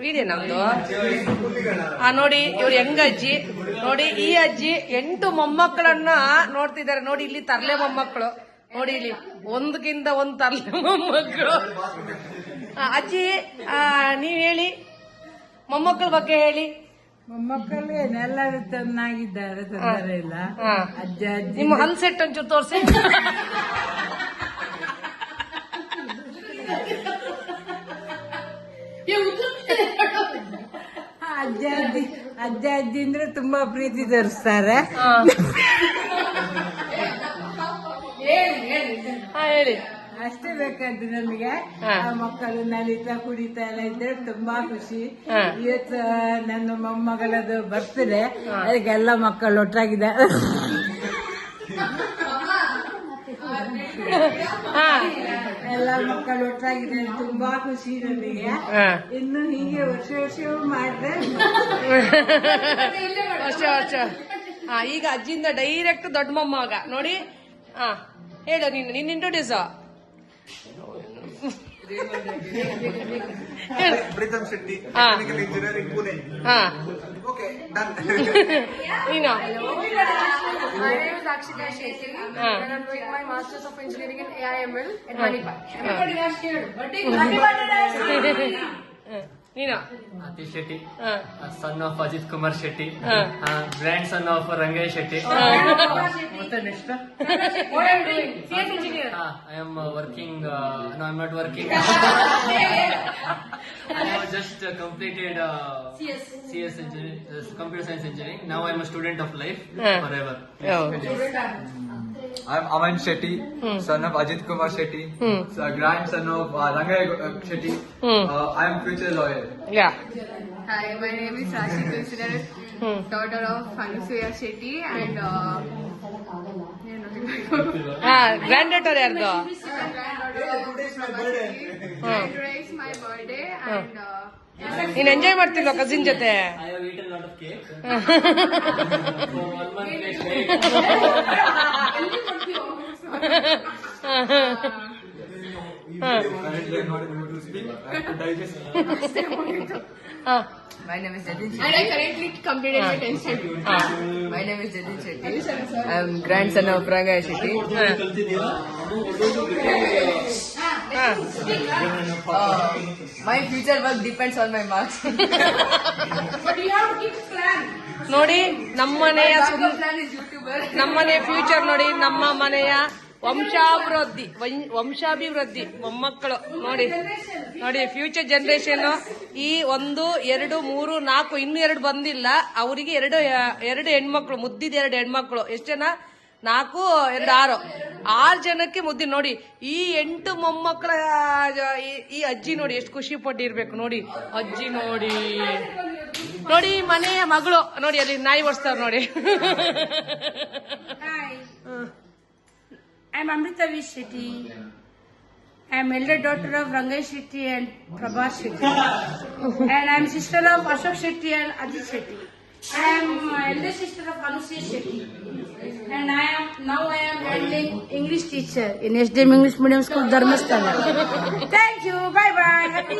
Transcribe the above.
ಇದೆ ನಮ್ದು. ನೋಡಿ ಇವ್ರು ಹೆಂಗ ಅಜ್ಜಿ, ನೋಡಿ ಈ ಅಜ್ಜಿ 8 ಮೊಮ್ಮಕ್ಕಳನ್ನ ನೋಡ್ತಿದ್ದಾರೆ. ನೋಡಿ ಇಲ್ಲಿ ತರ್ಲೆ ಮೊಮ್ಮಕ್ಕಳು, ನೋಡಿ ಇಲ್ಲಿ ಒಂದಕ್ಕಿಂತ ಒಂದ್ ತರ್ಲೆ ಮೊಮ್ಮಕ್ಕಳು. ಅಜ್ಜಿ ನೀವ್ ಹೇಳಿ, ಮೊಮ್ಮಕ್ಕಳ ಬಗ್ಗೆ ಹೇಳಿ. ಮೊಮ್ಮಕ್ಕಳು ಎಲ್ಲರೂ ಚೆನ್ನಾಗಿದ್ದಾರೆ, ತೊಂದರೆ ಇಲ್ಲ. ಅಜ್ಜ ಅಜ್ಜಿ ನಿಮ್ಮ ಹಲ್ಸೆಟ್ ಒಂಚೂರು ತೋರ್ಸಿ. ಅಜ್ಜ ಅಜ್ಜಿ ಅಂದ್ರೆ ತುಂಬಾ ಪ್ರೀತಿ ತೋರಿಸ್ತಾರೆ. ಹೇಳಿ. ಅಷ್ಟೇ ಬೇಕಾದ್ದು ನಮಗೆ. ಮಕ್ಕಳು ನಲಿತಾ ಕುಡಿತಾ ಎಲ್ಲ ಇದ್ರೆ ತುಂಬಾ ಖುಷಿ. ಇವತ್ತು ನನ್ನ ಮೊಮ್ಮಗಳದು ಬರ್ತದೆ, ಅದಕ್ಕೆಲ್ಲ ಮಕ್ಕಳು ಒಟ್ಟಾಗಿದ್ದಾರೆ. ಎಲ್ಲ ಮಕ್ಕಳು ಒಟ್ಟಾಗಿದ್ದಾರೆ, ತುಂಬಾ ಖುಷಿ ನಮಗೆ. ಇನ್ನು ಹೀಗೆ ವರ್ಷವೂ ಮಾಡಿದ್ರೆ ವರ್ಷ. ಈಗ ಅಜ್ಜಿಯಿಂದ ಡೈರೆಕ್ಟ್ ದೊಡ್ಡ ಮೊಮ್ಮಗ ನೋಡಿ. ಹೇಳು ನಿನ್ನ introduce. Pritam Shetty, mechanical engineering Pune. Okay done. ನೀನು? My name is Akshita Shetty and I'm doing my Masters of Engineering in AIML at Manipal. ನೀನು? Atish Shetty, son of Ajit Kumar Shetty, grandson of Rangay Shetty. What's the next? What are you doing? CS engineer. I am working. No, I'm not working. I have just completed CS engineering, computer science engineering. Now I'm a student of life forever. I'm Aman Shetty, son of Ajit Kumar Shetty, grandson of Rangay Shetty. I am future lawyer. Yeah. Hi, my name is Rashi Tulsider, daughter of Anusuya Shetty and grand daughter ಯಾರ್ದು? today is my birthday and ನೀನ್ enjoy ಮಾಡ್ತಿಲ್ವಾ cousin ಜೊತೆ? I have eaten a lot of cake. For 1 month Currently I'm not able to speak. I have to digest. My name is Jadin I Shetty. currently completed my 10th standard. My name is Jadin Shetty. I am grandson of Rangay Shetty. My future work depends on my marks. But you have to keep a plan. ನೋಡಿ ನಮ್ಮನೆಯ Backup plan is YouTuber. ನಮ್ಮನೆಯ future ನೋಡಿ, ನಮ್ಮ ಮನೆಯ ವಂಶಾಭಿವೃದ್ಧಿ ಮೊಮ್ಮಕ್ಕಳು ನೋಡಿ. ನೋಡಿ future generation. ಈ 1, 2, 3, 4 ಇನ್ನೂ 2 ಬಂದಿಲ್ಲ. ಅವರಿಗೆ ಎರಡು ಹೆಣ್ಮಕ್ಳು, ಮುದ್ದಿದ 2 ಹೆಣ್ಮಕ್ಳು. ಎಷ್ಟು ಜನ? 4, 2, 6 ಜನಕ್ಕೆ ಮುದ್ದಿ. ನೋಡಿ ಈ 8 ಮೊಮ್ಮಕ್ಕಳ ಈ ಅಜ್ಜಿ ನೋಡಿ ಎಷ್ಟು ಖುಷಿ ಪಟ್ಟಿರ್ಬೇಕು. ನೋಡಿ ಅಜ್ಜಿ ನೋಡಿ, ನೋಡಿ ಮನೆಯ ಮಗಳು ನೋಡಿ, ಅಲ್ಲಿ ನಾಯಿ ಓಡಿಸ್ತಾರ ನೋಡಿ. Hi, I'm Amrita V. Shetty. I'm elder daughter of Rangay Shetty and Prabhat Shetty. And I'm sister of Ashok Shetty and Ajit Shetty. I'm elder sister of Anusuya Shetty. And I am handling English teacher in SDM English Medium School, Dharmasthala. Thank you. Bye bye. Happy